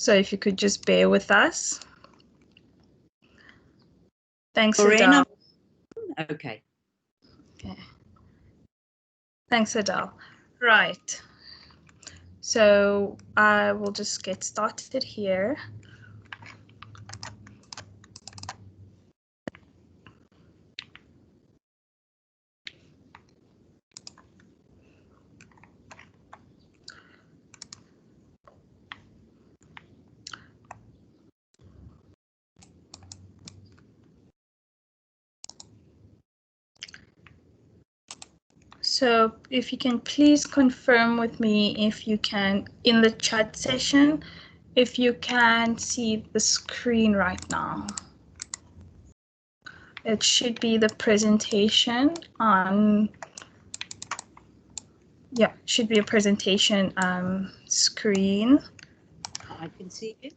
So if you could just bear with us. Thanks, Lorena. Adele. Okay. Thanks, Adele. Right. So I will just get started here. So if you can please confirm with me if you can, in the chat session, if you can see the screen right now. It should be the presentation on, yeah, should be a presentation screen. I can see it.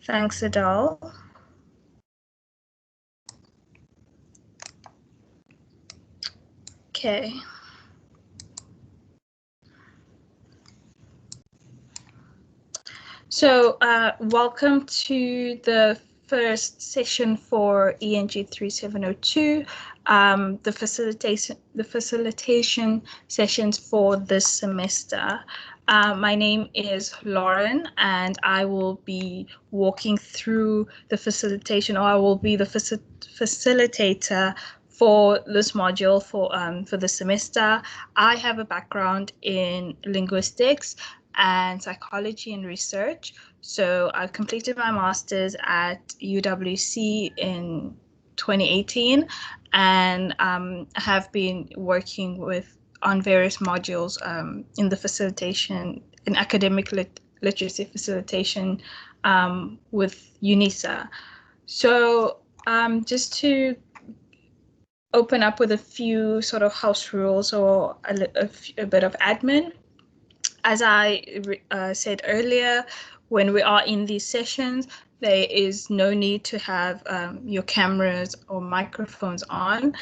Thanks, Adele. Okay. So welcome to the first session for ENG3702, the facilitation sessions for this semester. My name is Lauren, and I will be walking through the facilitation, or I will be the facilitator for this module for the semester. I have a background in linguistics and psychology and research. So I completed my master's at UWC in 2018 and have been working on various modules in the facilitation, in academic literacy facilitation with Unisa. So just to open up with a few sort of house rules or a bit of admin. As I said earlier, when we are in these sessions, there is no need to have your cameras or microphones on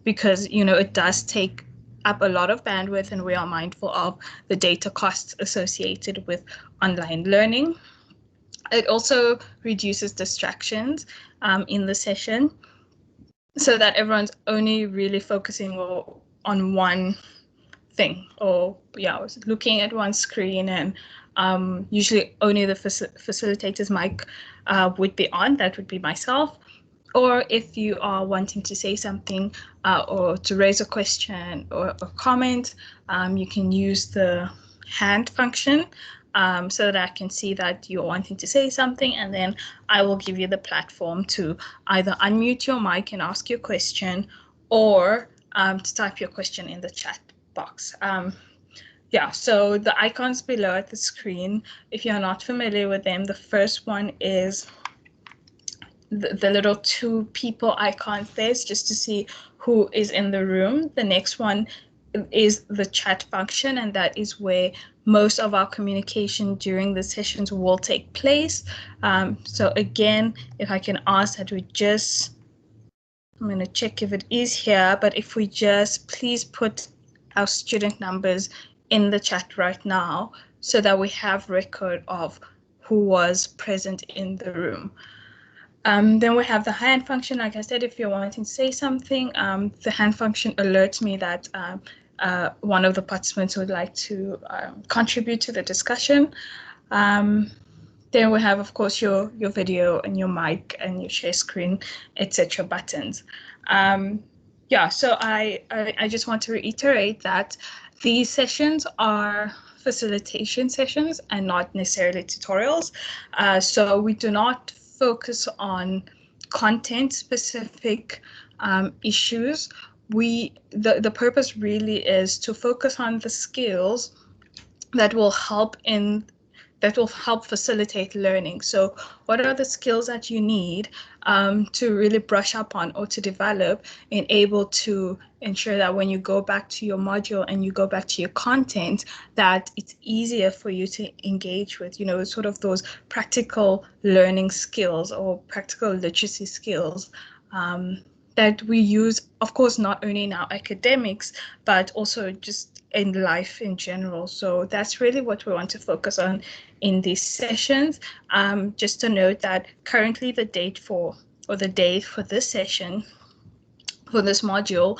because, you know, it does take up a lot of bandwidth, and we are mindful of the data costs associated with online learning. It also reduces distractions in the session so that everyone's only really focusing on one thing, or yeah, I was looking at one screen, and usually only the facilitator's mic would be on. That would be myself. Or if you are wanting to say something or to raise a question or a comment, you can use the hand function so that I can see that you're wanting to say something, and then I will give you the platform to either unmute your mic and ask your question, or to type your question in the chat box. Yeah, so the icons below at the screen, if you're not familiar with them, the first one is the little two people icons there, just to see who is in the room. The next one is the chat function, and that is where most of our communication during the sessions will take place. So again, if I can ask that we just, I'm going to check if it is here, but if we just please put our student numbers in the chat right now so that we have record of who was present in the room. Then we have the hand function. Like I said, if you're wanting to say something, the hand function alerts me that one of the participants would like to contribute to the discussion. Then we have, of course, your video and your mic and your share screen, etc. buttons. Yeah, so I just want to reiterate that these sessions are facilitation sessions and not necessarily tutorials. So we do not focus on content-specific issues. The purpose really is to focus on the skills that will help facilitate learning. So what are the skills that you need to really brush up on or to develop and able to ensure that when you go back to your module and you go back to your content, that it's easier for you to engage with, you know, sort of those practical learning skills or practical literacy skills that we use, of course, not only in our academics, but also just in life in general. So that's really what we want to focus on in these sessions. Just to note that currently the date for this session, for this module,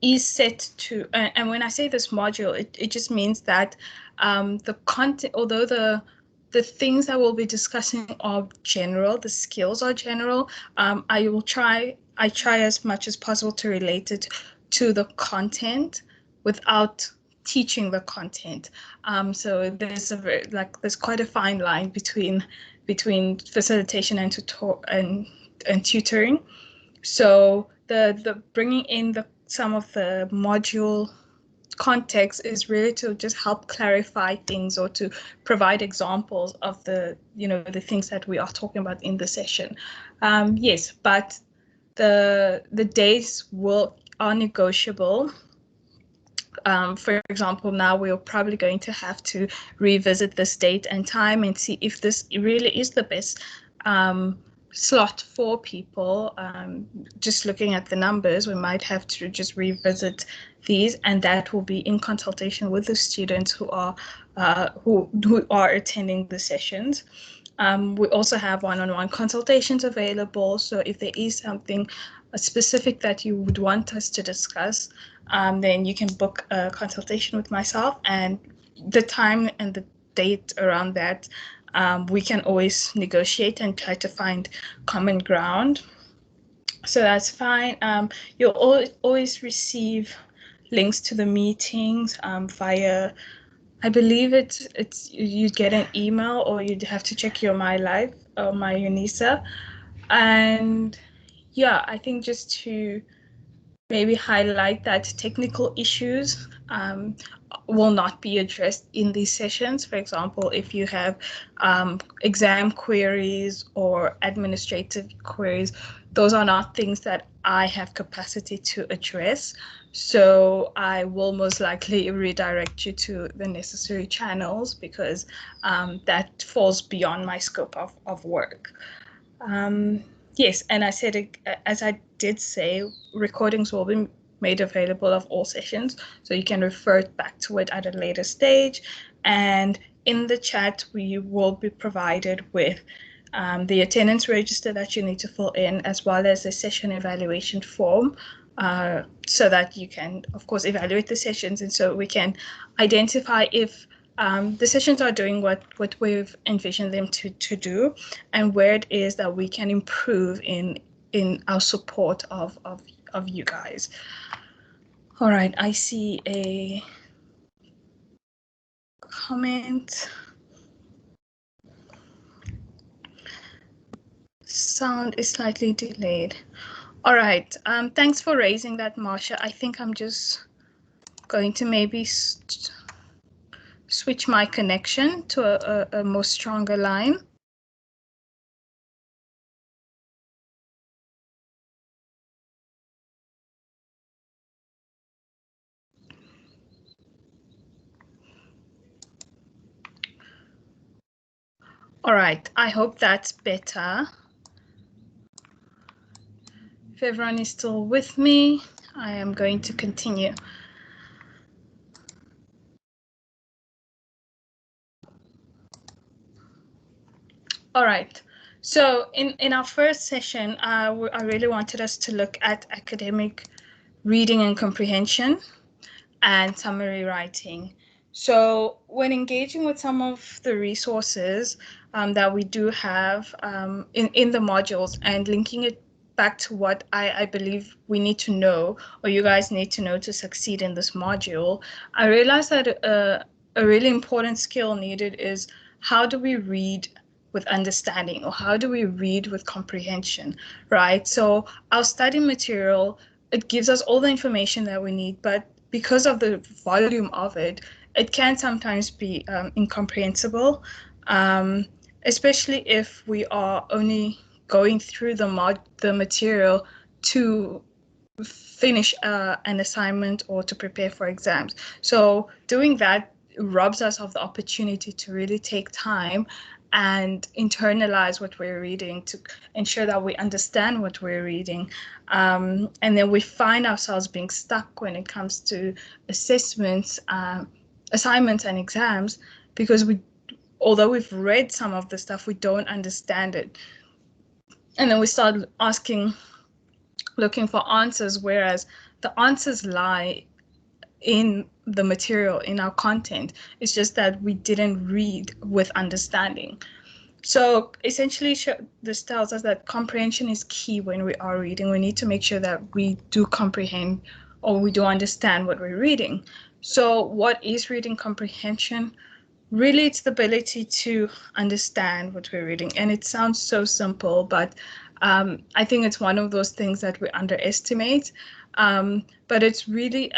is set to, and when I say this module, it just means that the content, although the things that we'll be discussing are general, the skills are general, I try as much as possible to relate it to the content without teaching the content. So there's there's quite a fine line between facilitation and tutoring. So the bringing in some of the module context is really to just help clarify things or to provide examples of the things that we are talking about in the session. Yes, but the days are negotiable. For example, now we're probably going to have to revisit this date and time and see if this really is the best slot for people. Just looking at the numbers, we might have to just revisit these, and that will be in consultation with the students who are attending the sessions. We also have one-on-one consultations available. So if there is something specific that you would want us to discuss, then you can book a consultation with myself, and the time and the date around that, we can always negotiate and try to find common ground. So that's fine. You'll always receive links to the meetings via, I believe it's you get an email, or you'd have to check your My Life or My Unisa. And yeah, I think just to maybe highlight that technical issues will not be addressed in these sessions. For example, if you have exam queries or administrative queries, those are not things that I have capacity to address. So I will most likely redirect you to the necessary channels, because that falls beyond my scope of work. Yes, and I said, as I did say, recordings will be made available of all sessions, so you can refer back to it at a later stage. And in the chat, we will be provided with the attendance register that you need to fill in, as well as a session evaluation form, so that you can, of course, evaluate the sessions, and so we can identify if the sessions are doing what we've envisioned them to do, and where it is that we can improve in our support of you guys. All right, I see a comment. Sound is slightly delayed. All right, thanks for raising that, Marsha. I think I'm just going to maybe switch my connection to a more stronger line. All right, I hope that's better. If everyone is still with me, I am going to continue. All right, so in our first session, I really wanted us to look at academic reading and comprehension and summary writing. So when engaging with some of the resources that we do have in the modules, and linking it back to what I believe we need to know, or you guys need to know to succeed in this module, I realized that a really important skill needed is, how do we read with understanding, or how do we read with comprehension, right? So our study material, it gives us all the information that we need, but because of the volume of it, it can sometimes be incomprehensible, especially if we are only going through the material to finish an assignment or to prepare for exams. So doing that robs us of the opportunity to really take time and internalize what we're reading to ensure that we understand what we're reading. And then we find ourselves being stuck when it comes to assessments, assignments and exams, because although we've read some of the stuff, we don't understand it. And then we start looking for answers, whereas the answers lie in the material, in our content. It's just that we didn't read with understanding. So essentially, this tells us that comprehension is key when we are reading. We need to make sure that we do comprehend, or we do understand what we're reading. So what is reading comprehension? Really, it's the ability to understand what we're reading. And it sounds so simple, but I think it's one of those things that we underestimate. But it's really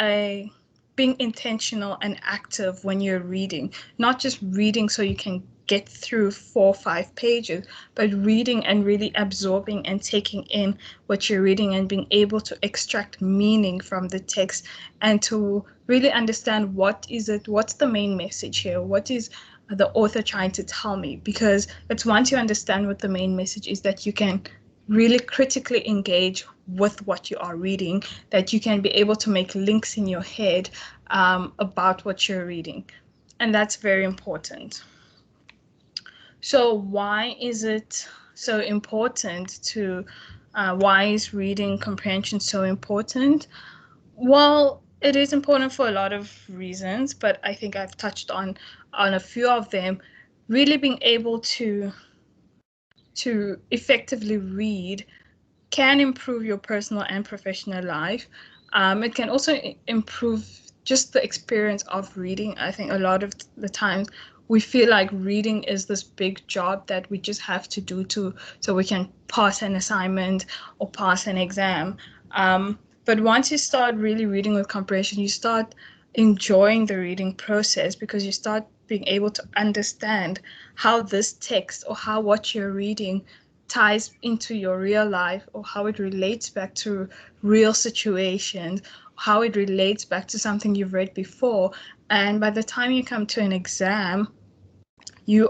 being intentional and active when you're reading, not just reading so you can get through 4 or 5 pages, but reading and really absorbing and taking in what you're reading and being able to extract meaning from the text and to really understand what's the main message here, what is the author trying to tell me. Because it's once you understand what the main message is that you can really critically engage with what you are reading, that you can be able to make links in your head about what you're reading. And that's very important. So why is it so important why is reading comprehension so important? Well, it is important for a lot of reasons, but I think I've touched on a few of them. Really being able to effectively read can improve your personal and professional life. It can also improve just the experience of reading. I think a lot of the times we feel like reading is this big job that we just have to do so we can pass an assignment or pass an exam. But once you start really reading with comprehension, you start enjoying the reading process because you start being able to understand how this text or how what you're reading ties into your real life, or how it relates back to real situations, how it relates back to something you've read before. And by the time you come to an exam, you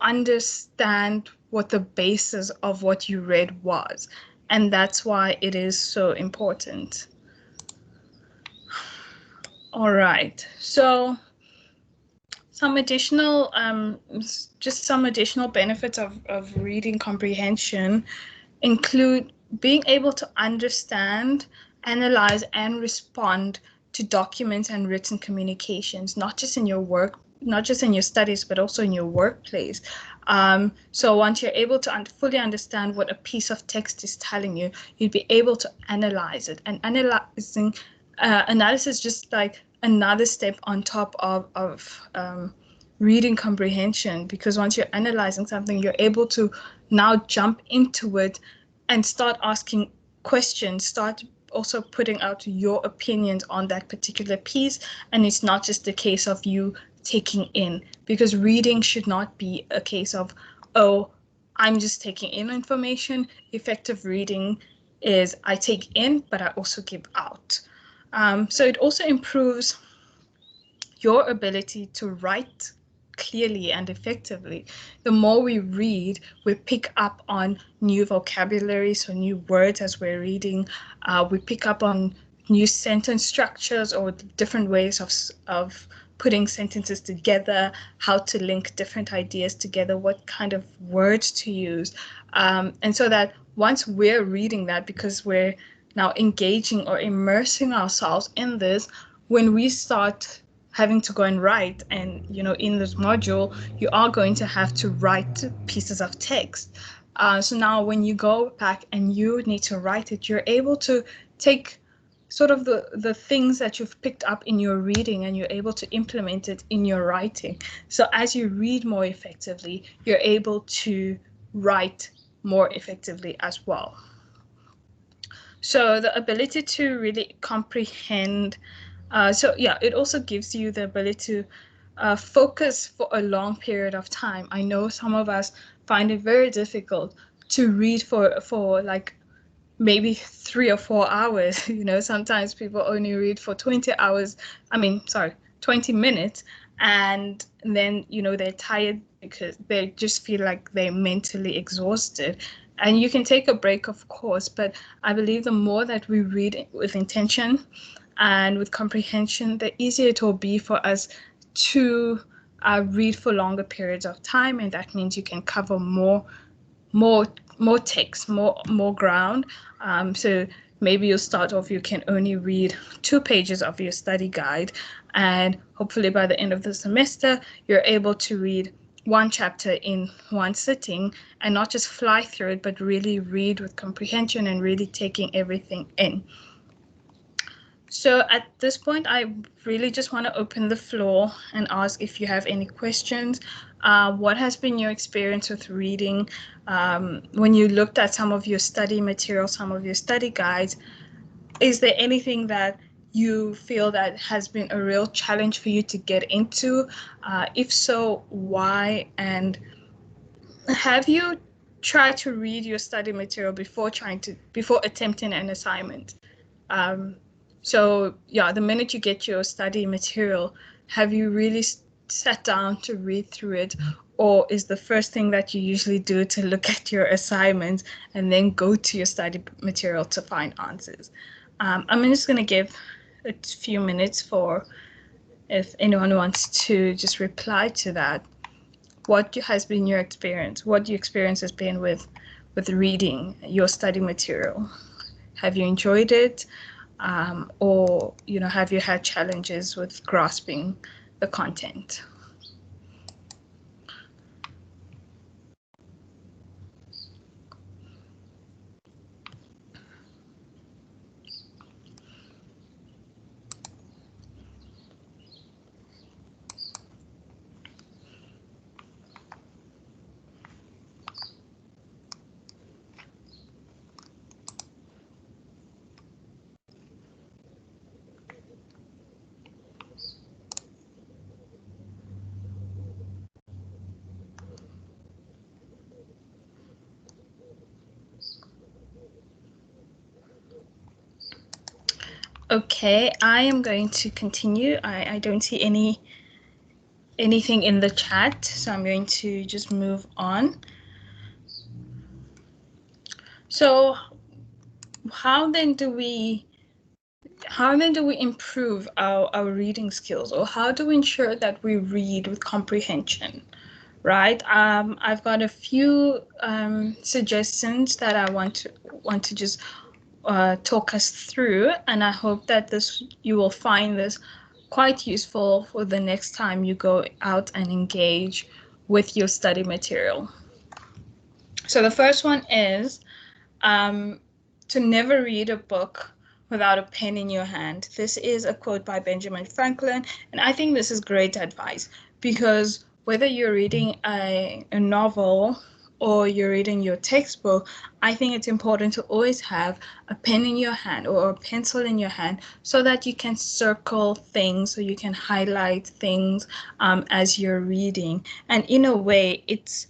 understand what the basis of what you read was. And that's why it is so important. All right, so some additional benefits of reading comprehension include being able to understand, analyze, and respond to documents and written communications, not just in your work, not just in your studies, but also in your workplace. So once you're able to fully understand what a piece of text is telling you, you'd be able to analyze it. And analysis just like another step on top of reading comprehension, because once you're analyzing something, you're able to now jump into it and start asking questions, start also putting out your opinions on that particular piece. And it's not just a case of you taking in, because reading should not be a case of, oh, I'm just taking in information. Effective reading is I take in, but I also give out. So it also improves your ability to write clearly and effectively. The more we read, we pick up on new vocabulary, so new words as we're reading. We pick up on new sentence structures or different ways of putting sentences together, how to link different ideas together, what kind of words to use. And so that once we're reading that, because we're now engaging or immersing ourselves in this, when we start having to go and write, and in this module you are going to have to write pieces of text, so now when you go back and you need to write it, you're able to take sort of the things that you've picked up in your reading and you're able to implement it in your writing. So as you read more effectively, you're able to write more effectively as well. So the ability to really comprehend, it also gives you the ability to focus for a long period of time. I know some of us find it very difficult to read for like maybe 3 or 4 hours. Sometimes people only read for 20 hours. 20 minutes. And then, they're tired because they just feel like they're mentally exhausted. And you can take a break, of course, but I believe the more that we read with intention and with comprehension, the easier it will be for us to read for longer periods of time, and that means you can cover more text, more ground. So maybe you'll start off, you can only read 2 pages of your study guide, and hopefully by the end of the semester, you're able to read 1 chapter in 1 sitting and not just fly through it, but really read with comprehension and really taking everything in. So at this point, I really just want to open the floor and ask if you have any questions. What has been your experience with reading? When you looked at some of your study material, some of your study guides, is there anything that you feel that has been a real challenge for you to get into? If so, why? And have you tried to read your study material before attempting an assignment? So yeah, the minute you get your study material, have you really sat down to read through it? Or is the first thing that you usually do to look at your assignments and then go to your study material to find answers? I'm just going to give a few minutes for if anyone wants to just reply to that. What has been your experience? What your experience has been with reading your study material? Have you enjoyed it? Or have you had challenges with grasping the content? Okay, I am going to continue. I don't see anything in the chat, so I'm going to just move on. So how then do we improve our reading skills, or how do we ensure that we read with comprehension? Right. I've got a few suggestions that I want to just talk us through, and I hope that you will find this quite useful for the next time you go out and engage with your study material. So the first one is to never read a book without a pen in your hand. This is a quote by Benjamin Franklin, and I think this is great advice, because whether you're reading a novel or you're reading your textbook, I think it's important to always have a pen in your hand or a pencil in your hand so that you can circle things, so you can highlight things as you're reading. And in a way, it's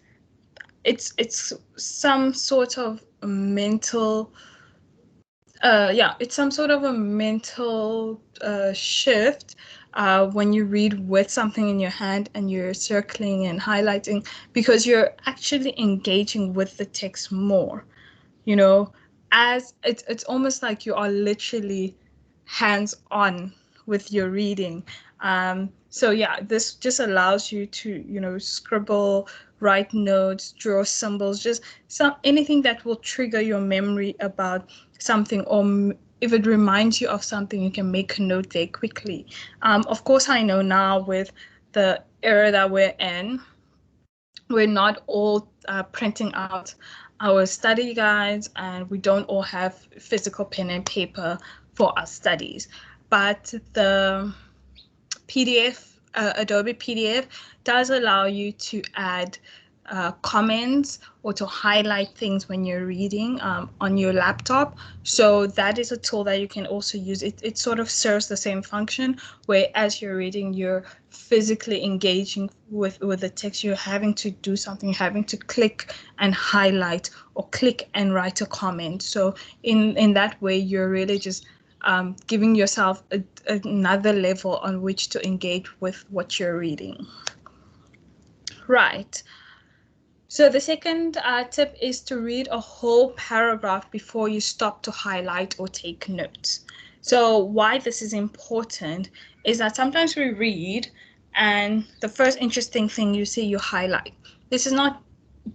some sort of mental it's some sort of a mental shift when you read with something in your hand and you're circling and highlighting, because you're actually engaging with the text more, as it's almost like you are literally hands-on with your reading. So yeah, this just allows you to, scribble, write notes, draw symbols, just anything that will trigger your memory about something, or if it reminds you of something, you can make a note there quickly. Of course, I know now with the era that we're in, we're not all printing out our study guides, and we don't all have physical pen and paper for our studies. But the PDF, Adobe PDF, does allow you to add comments or to highlight things when you're reading on your laptop. So that is a tool that you can also use. It sort of serves the same function where as you're reading, you're physically engaging with the text. You're having to do something, having to click and highlight or click and write a comment. So in that way, you're really just giving yourself another level on which to engage with what you're reading. Right. So the second tip is to read a whole paragraph before you stop to highlight or take notes. So why this is important is that sometimes we read and the first interesting thing you see, you highlight. This is not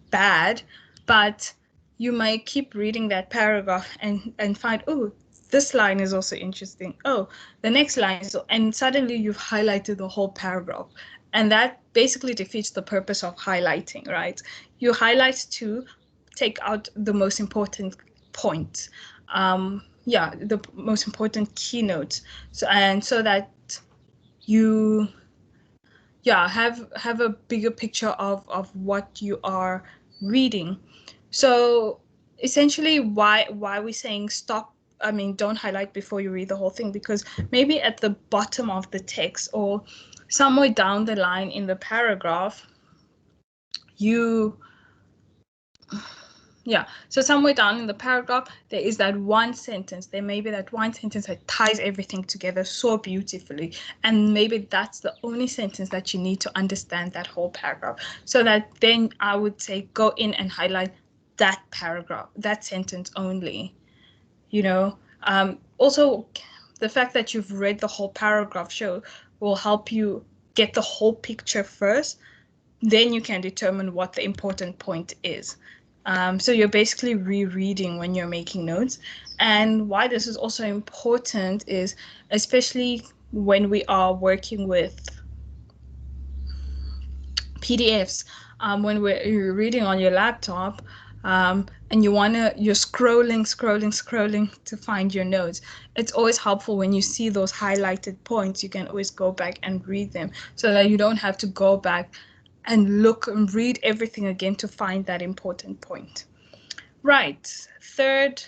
bad, but you might keep reading that paragraph and find, oh, this line is also interesting. Oh, the next line is, and suddenly you've highlighted the whole paragraph. And that basically defeats the purpose of highlighting, right? You highlight to take out the most important point. The most important keynotes. So that you have a bigger picture of what you are reading. So essentially why we're saying don't highlight before you read the whole thing, because maybe at the bottom of the text or somewhere down the line in the paragraph, so somewhere down in the paragraph, there is that one sentence. There may be that one sentence that ties everything together so beautifully. And maybe that's the only sentence that you need to understand that whole paragraph. So that then I would say go in and highlight that paragraph, that sentence only. Also, the fact that you've read the whole paragraph will help you get the whole picture first. Then you can determine what the important point is. So you're basically rereading when you're making notes. And why this is also important is, especially when we are working with PDFs, when you're reading on your laptop, and you're scrolling to find your notes. It's always helpful when you see those highlighted points, you can always go back and read them so that you don't have to go back and look and read everything again to find that important point. Right. Third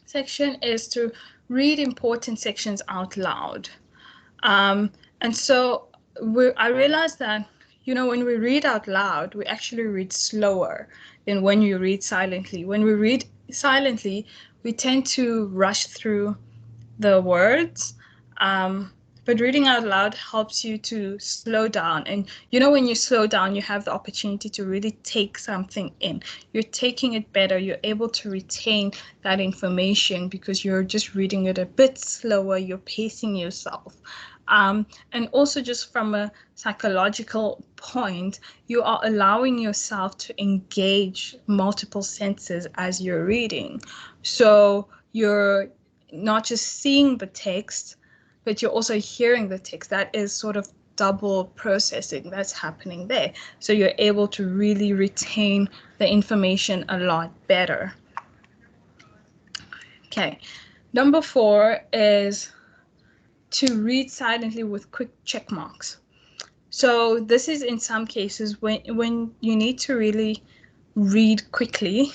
section is to read important sections out loud. And so I realized that, when we read out loud, we actually read slower than when you read silently. When we read silently, we tend to rush through the words. But reading out loud helps you to slow down. And when you slow down, you have the opportunity to really take something in. You're taking it better. You're able to retain that information because you're just reading it a bit slower. You're pacing yourself. And also just from a psychological point, you are allowing yourself to engage multiple senses as you're reading. So you're not just seeing the text, but you're also hearing the text. That is sort of double processing that's happening there. So you're able to really retain the information a lot better. Okay, number 4 is to read silently with quick check marks. So this is in some cases when you need to really read quickly,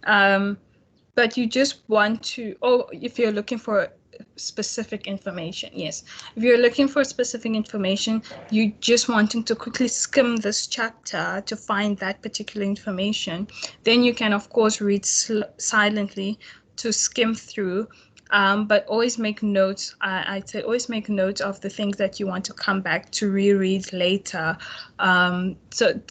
but you just want to, if you're looking for specific information. Yes, if you're looking for specific information, you just wanting to quickly skim this chapter to find that particular information, then you can of course read silently to skim through, but always make notes. I'd say always make notes of the things that you want to come back to reread later. So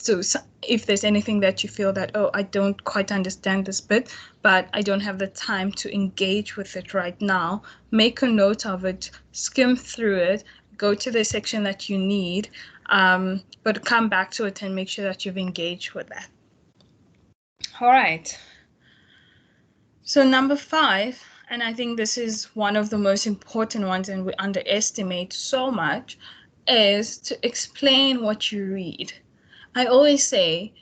if there's anything that you feel that, I don't quite understand this bit, but I don't have the time to engage with it right now, make a note of it, skim through it, go to the section that you need, but come back to it and make sure that you've engaged with that. All right. So number 5, and I think this is one of the most important ones and we underestimate so much, is to explain what you read. I always say,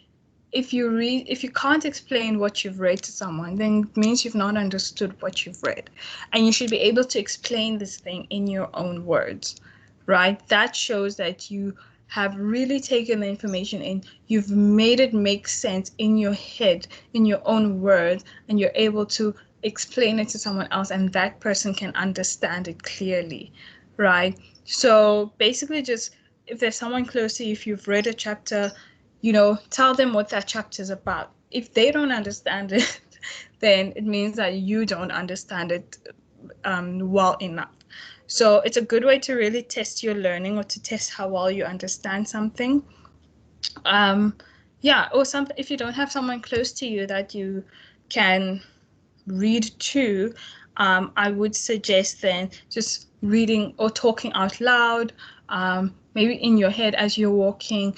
if you can't explain what you've read to someone, then it means you've not understood what you've read. And you should be able to explain this thing in your own words, right? That shows that you have really taken the information in, you've made it make sense in your head, in your own words, and you're able to explain it to someone else, and that person can understand it clearly, right? So basically, just if there's someone close to you, if you've read a chapter, tell them what that chapter is about. If they don't understand it, then it means that you don't understand it well enough. So it's a good way to really test your learning, or to test how well you understand something. Or if you don't have someone close to you that you can read to, I would suggest then just reading or talking out loud, maybe in your head as you're walking,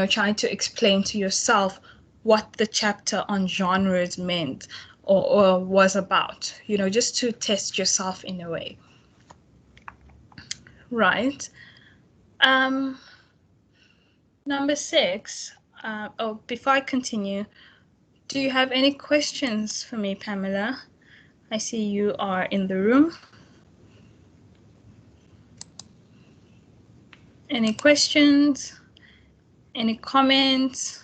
trying to explain to yourself what the chapter on genres meant or was about, just to test yourself in a way. Right. Number 6. Before I continue, do you have any questions for me, Pamela? I see you are in the room. Any questions? Any comments?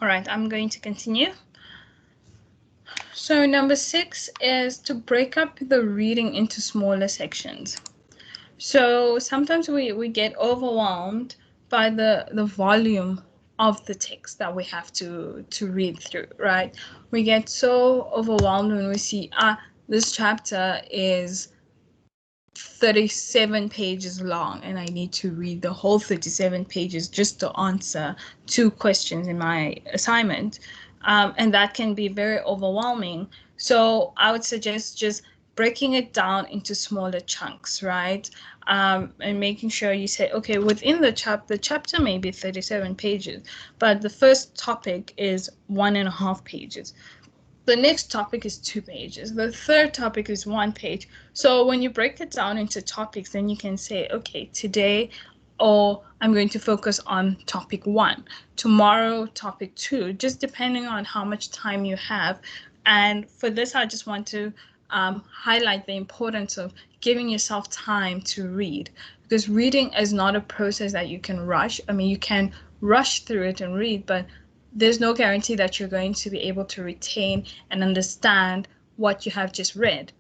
All right, I'm going to continue. So number 6 is to break up the reading into smaller sections. So sometimes we get overwhelmed by the volume of the text that we have to read through, right? We get so overwhelmed when we see, this chapter is 37 pages long and I need to read the whole 37 pages just to answer 2 questions in my assignment. And that can be very overwhelming. So I would suggest just breaking it down into smaller chunks, right? And making sure you say, okay, within the chapter may be 37 pages, but the first topic is 1.5 pages. The next topic is 2 pages. The third topic is 1 page. So when you break it down into topics, then you can say, okay, today, I'm going to focus on topic 1. Tomorrow, topic 2, just depending on how much time you have. And for this, I just want to highlight the importance of giving yourself time to read, because reading is not a process that you can rush. I mean, you can rush through it and read, but there's no guarantee that you're going to be able to retain and understand what you have just read.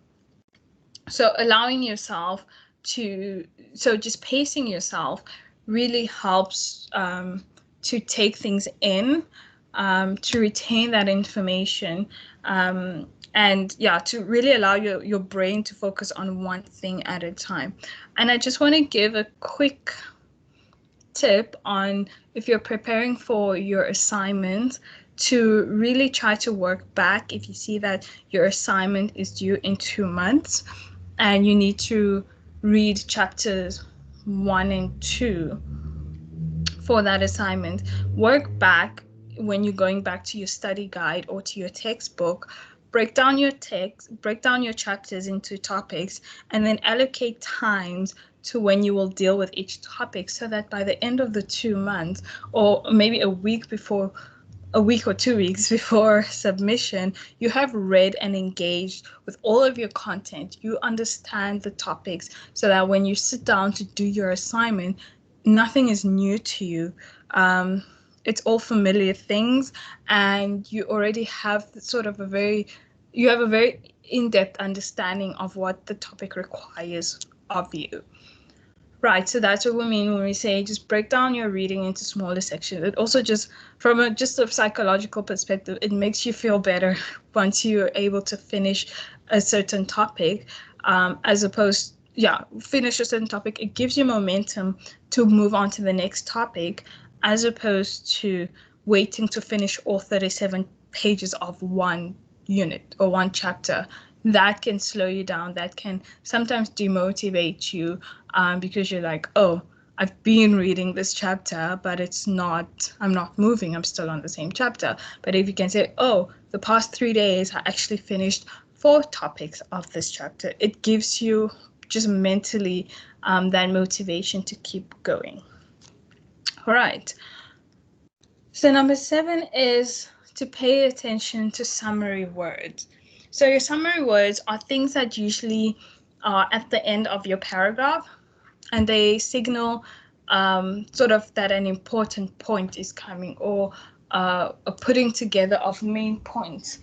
So allowing yourself just pacing yourself really helps to take things in, to retain that information, and to really allow your brain to focus on one thing at a time. And I just want to give a quick tip on, if you're preparing for your assignment, to really try to work back. If you see that your assignment is due in 2 months and you need to read chapters 1 and 2 for that assignment, work back when you're going back to your study guide or to your textbook. Break down your text, break down your chapters into topics, and then allocate times to when you will deal with each topic, so that by the end of the 2 months, or maybe a week or 2 weeks before submission, you have read and engaged with all of your content. You understand the topics, so that when you sit down to do your assignment, nothing is new to you. It's all familiar things, and you already have a very in-depth understanding of what the topic requires of you. Right, so that's what we mean when we say just break down your reading into smaller sections. It also just, from a psychological perspective, it makes you feel better once you're able to finish a certain topic, finish a certain topic. It gives you momentum to move on to the next topic, as opposed to waiting to finish all 37 pages of one unit or one chapter. That can slow you down. That can sometimes demotivate you, because you're like, oh, I've been reading this chapter, but I'm not moving. I'm still on the same chapter. But if you can say, oh, the past 3 days, I actually finished 4 topics of this chapter, it gives you just mentally that motivation to keep going. All right. So number 7 is to pay attention to summary words. So your summary words are things that usually are at the end of your paragraph, and they signal sort of that an important point is coming, or a putting together of main points.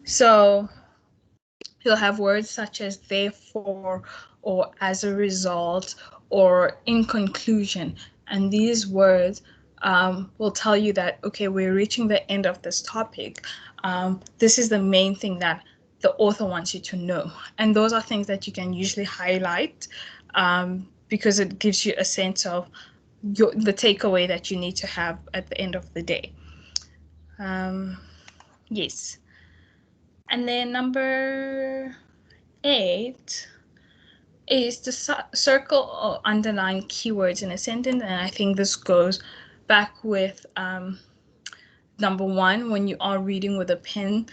So you'll have words such as therefore, or as a result, or in conclusion. And these words will tell you that, okay, we're reaching the end of this topic. This is the main thing that the author wants you to know. And those are things that you can usually highlight because it gives you a sense of the takeaway that you need to have at the end of the day. Yes. And then number 8 is to circle or underline keywords in a sentence. And I think this goes back with number 1, when you are reading with a pen,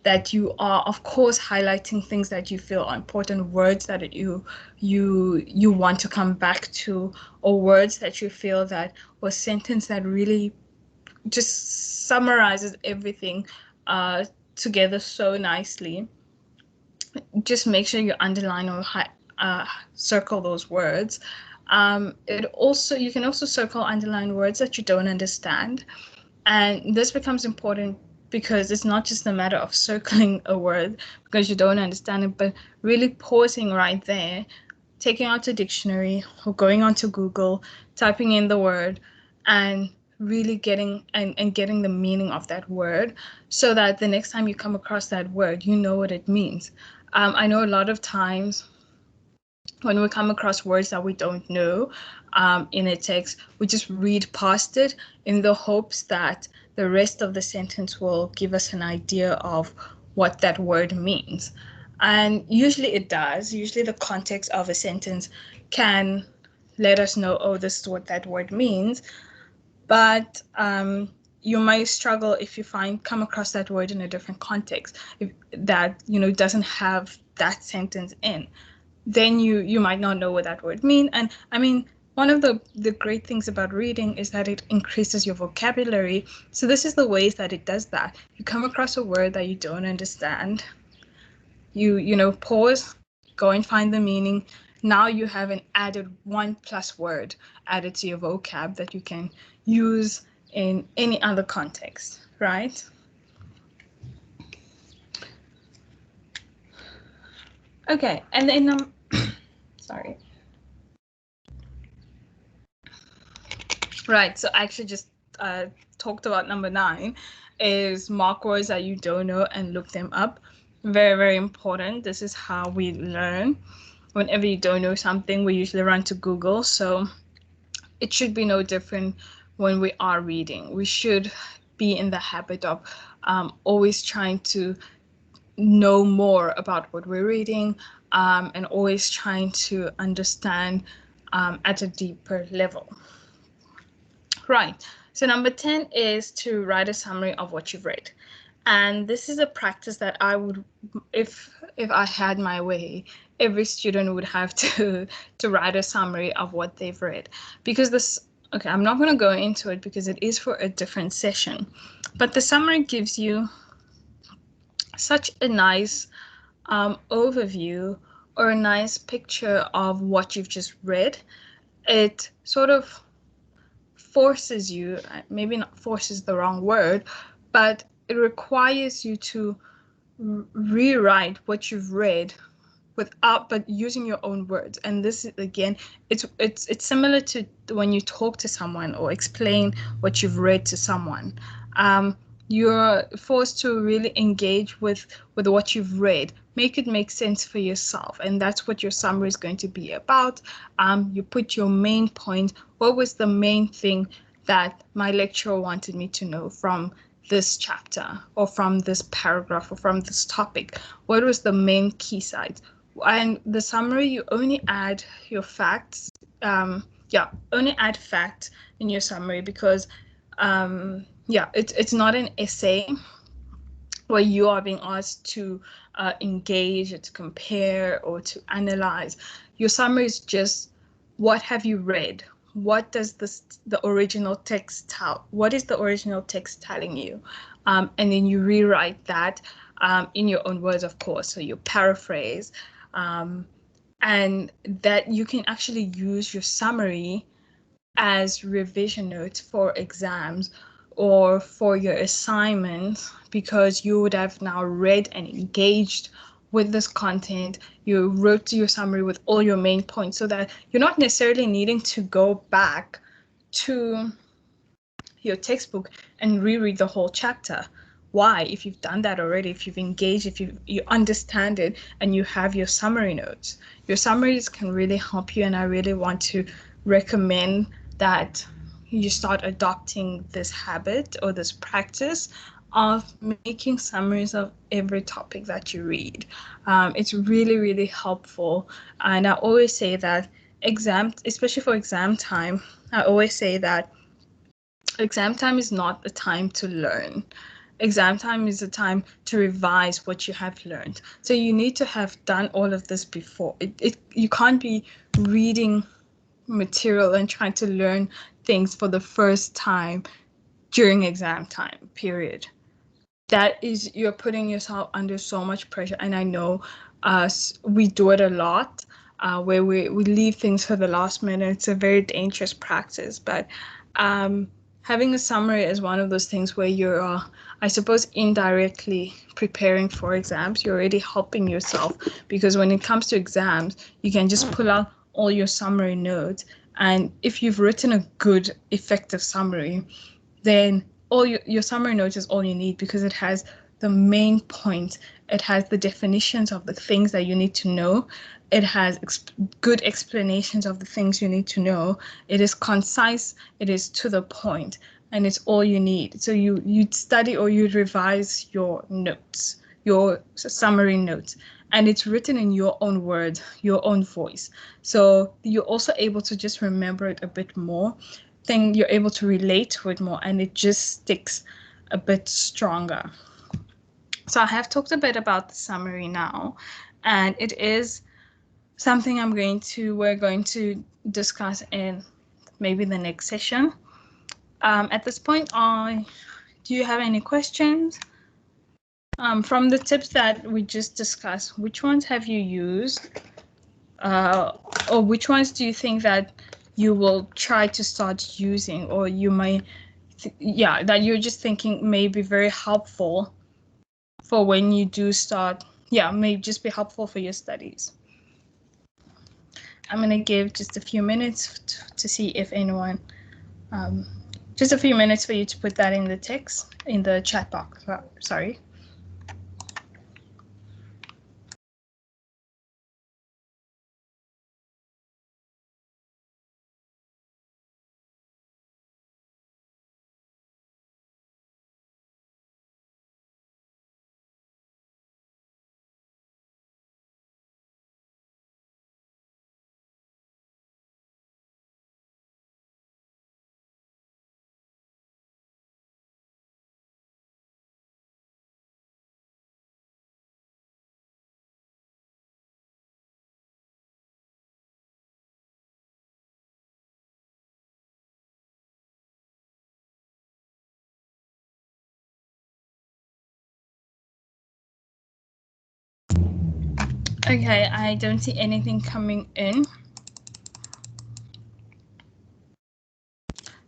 that you are, of course, highlighting things that you feel are important, words that you want to come back to, or words that you feel that, or sentence that really just summarizes everything together so nicely. Just make sure you underline or circle those words. You can also circle, underline words that you don't understand. And this becomes important because it's not just a matter of circling a word because you don't understand it, but really pausing right there, taking out a dictionary or going onto Google, typing in the word, and really getting getting the meaning of that word, so that the next time you come across that word, you know what it means. I know a lot of times when we come across words that we don't know in a text, we just read past it in the hopes that the rest of the sentence will give us an idea of what that word means. And usually it does. Usually the context of a sentence can let us know, oh, this is what that word means. But you might struggle if you come across that word in a different context, that doesn't have that sentence in. Then you might not know what that word means. And I mean, one of the great things about reading is that it increases your vocabulary. So this is the ways that it does that. You come across a word that you don't understand, you pause, go and find the meaning. Now you have an added 1+ word added to your vocab that you can use in any other context, right? Okay, and then sorry. Right, so I actually just talked about number 9, is mark words that you don't know and look them up. Very, very important. This is how we learn. Whenever you don't know something, we usually run to Google. So it should be no different when we are reading. We should be in the habit of always trying to know more about what we're reading and always trying to understand at a deeper level. Right, so number 10 is to write a summary of what you've read. And this is a practice that I would, if I had my way, every student would have to write a summary of what they've read. Because this, okay, I'm not going to go into it because it is for a different session, but the summary gives you such a nice overview or a nice picture of what you've just read. It sort of forces you, maybe not forces the wrong word, but it requires you to rewrite what you've read but using your own words. And this is, again, it's similar to when you talk to someone or explain what you've read to someone. You're forced to really engage with what you've read, make it make sense for yourself, and that's what your summary is going to be about. You put your main point. What was the main thing that my lecturer wanted me to know from this chapter or from this paragraph or from this topic? What was the main key sides? And the summary, you only add your facts. Only add facts in your summary because it's not an essay. where you are being asked to engage or to compare or to analyze. Your summary is just, what have you read? What does the original text tell? What is the original text telling you? And then you rewrite that in your own words, of course. So you paraphrase, and that you can actually use your summary as revision notes for exams or for your assignments, because you would have now read and engaged with this content. You wrote your summary with all your main points so that you're not necessarily needing to go back to your textbook and reread the whole chapter. Why? If you've done that already, if you've engaged, if you understand it, and you have your summary notes. Your summaries can really help you, and I really want to recommend that you start adopting this habit or this practice of making summaries of every topic that you read. It's really, really helpful. And I always say that especially for exam time, I always say that exam time is not a time to learn. Exam time is a time to revise what you have learned. So you need to have done all of this before. You can't be reading material and trying to learn things for the first time during exam time, period. That is, you're putting yourself under so much pressure. And I know we do it a lot, where we leave things for the last minute. It's a very dangerous practice, but having a summary is one of those things where you're, I suppose, indirectly preparing for exams. You're already helping yourself, because when it comes to exams, you can just pull out all your summary notes. And if you've written a good, effective summary, then all your summary notes is all you need, because it has the main point. It has the definitions of the things that you need to know. It has good explanations of the things you need to know. It is concise, it is to the point, and it's all you need. So you'd study or you'd revise your notes, your summary notes, and it's written in your own words, your own voice. So you're also able to just remember it a bit more. Then you're able to relate to it more, and it just sticks a bit stronger. So I have talked a bit about the summary now, and it is something we're going to discuss in maybe the next session. At this point, do you have any questions? From the tips that we just discussed, which ones have you used? Or which ones do you think that you will try to start using, or you might, that you're just thinking may be very helpful for when you do start, may just be helpful for your studies? I'm going to give just a few minutes to see if anyone, just a few minutes for you to put that in the text, in the chat box, sorry. Okay, I don't see anything coming in.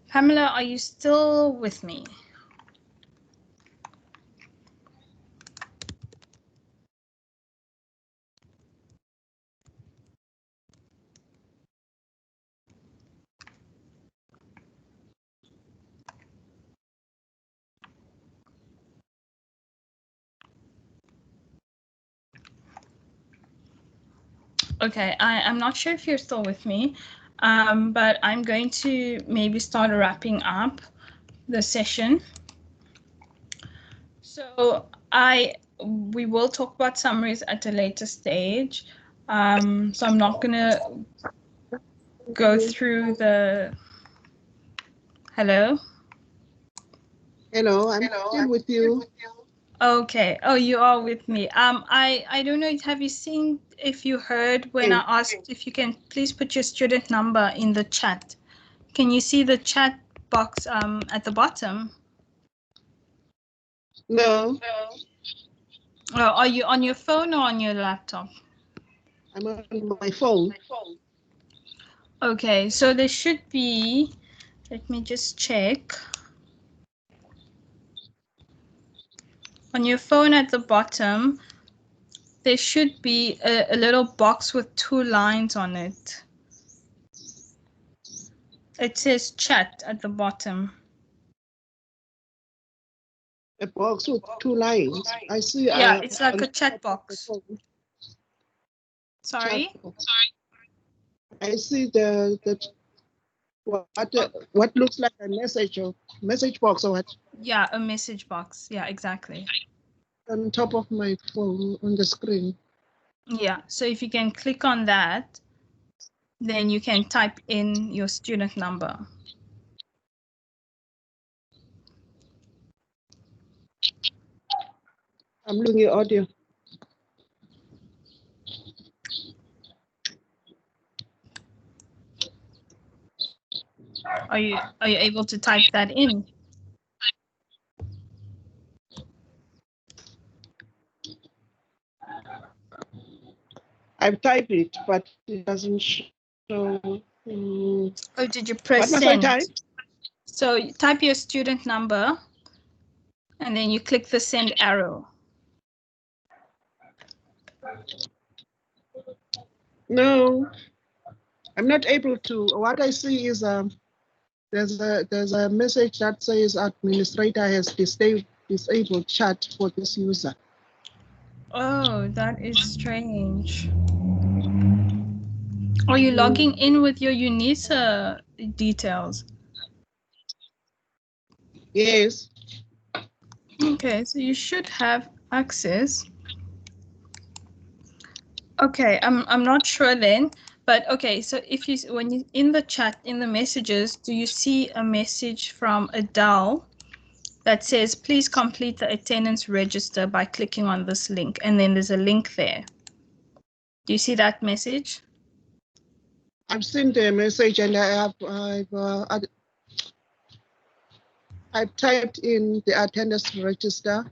Pamela, are you still with me? Okay, I'm not sure if you're still with me, but I'm going to maybe start wrapping up the session. So we will talk about summaries at a later stage. So I'm not gonna go through the. Hello? Hello, I'm still with you. Okay. Oh, you are with me. I don't know. Have you seen, if you heard when I asked if you can please put your student number in the chat? Can you see the chat box at the bottom? No, Oh, are you on your phone or on your laptop? I'm on my phone. Okay, so there should be, let me just check. On your phone at the bottom, there should be a little box with 2 lines on it. It says chat at the bottom. A box with 2 lines. I see. Yeah, it's like a chat box. Chat Sorry? box. I see the what looks like a message box or what Yeah, a message box. Yeah, exactly. on top of my phone on the screen. Yeah, so if you can click on that, then you can type in your student number. I'm looking at audio. Are you able to type that in? I've typed it, but it doesn't show. Or did you press What must send? I type? So you type your student number and then you click the send arrow. No, I'm not able to. What I see is there's a message that says administrator has disabled chat for this user. Oh, that is strange. Are you logging in with your Unisa details? Yes. Okay, so you should have access. Okay, I'm not sure then, but okay, so if you, when you in the chat, in the messages, do you see a message from Adele that says, please complete the attendance register by clicking on this link, and then there's a link there. Do you see that message? I've seen the message and I've typed in the attendance register.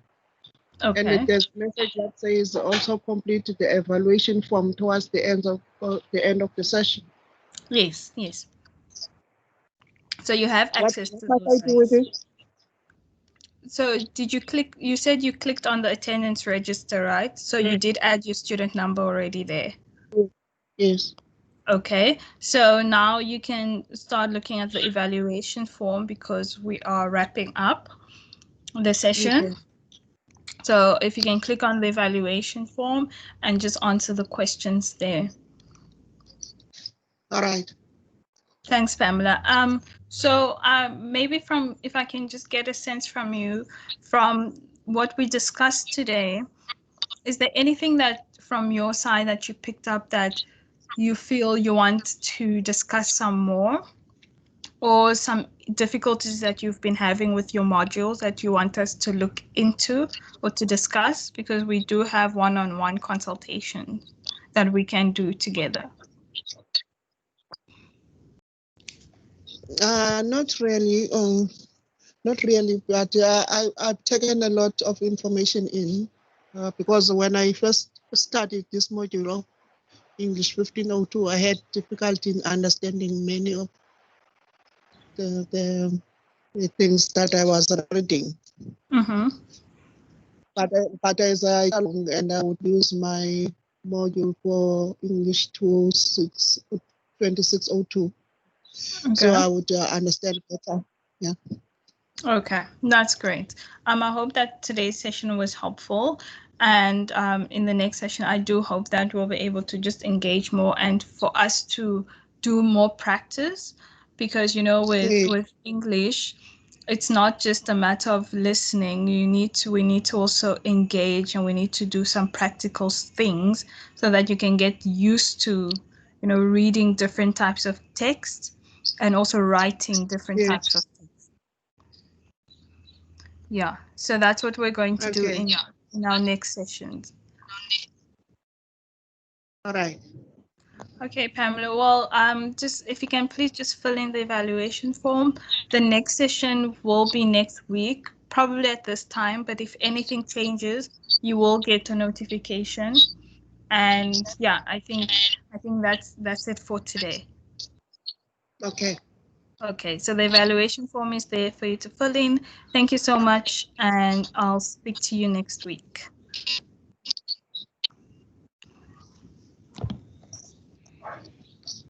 Okay. And there's a message that says also complete the evaluation form towards the end of the session. Yes, yes. So you have access to what those I do with links. it? So did you click, you said you clicked on the attendance register, right? So you did add your student number already there. Yes. Okay, so now you can start looking at the evaluation form because we are wrapping up the session. Okay. So if you can click on the evaluation form and just answer the questions there. All right. Thanks, Pamela. So maybe from, if I can just get a sense from you, from what we discussed today, is there anything that from your side that you picked up that you feel you want to discuss some more, or some difficulties that you've been having with your modules that you want us to look into or to discuss? Because we do have one-on-one consultation that we can do together. Not really. Not really, but I've taken a lot of information in because when I first studied this module of English 1502, I had difficulty in understanding many of the things that I was reading. Mm-hmm. But as I go along, and I would use my module for English 2602, Okay. so I would understand better. Yeah. Okay, that's great. I hope that today's session was helpful, and in the next session, I do hope that we'll be able to just engage more and for us to do more practice, because with English, it's not just a matter of listening. We need to also engage, and we need to do some practical things so that you can get used to reading different types of text and also writing different types of text. Yeah, so that's what we're going to do Okay. in our next sessions. All right. Okay, Pamela. Well, just if you can please just fill in the evaluation form. The next session will be next week, probably at this time. But if anything changes, you will get a notification. And yeah, I think that's it for today. Okay. Okay, so the evaluation form is there for you to fill in. Thank you so much, and I'll speak to you next week.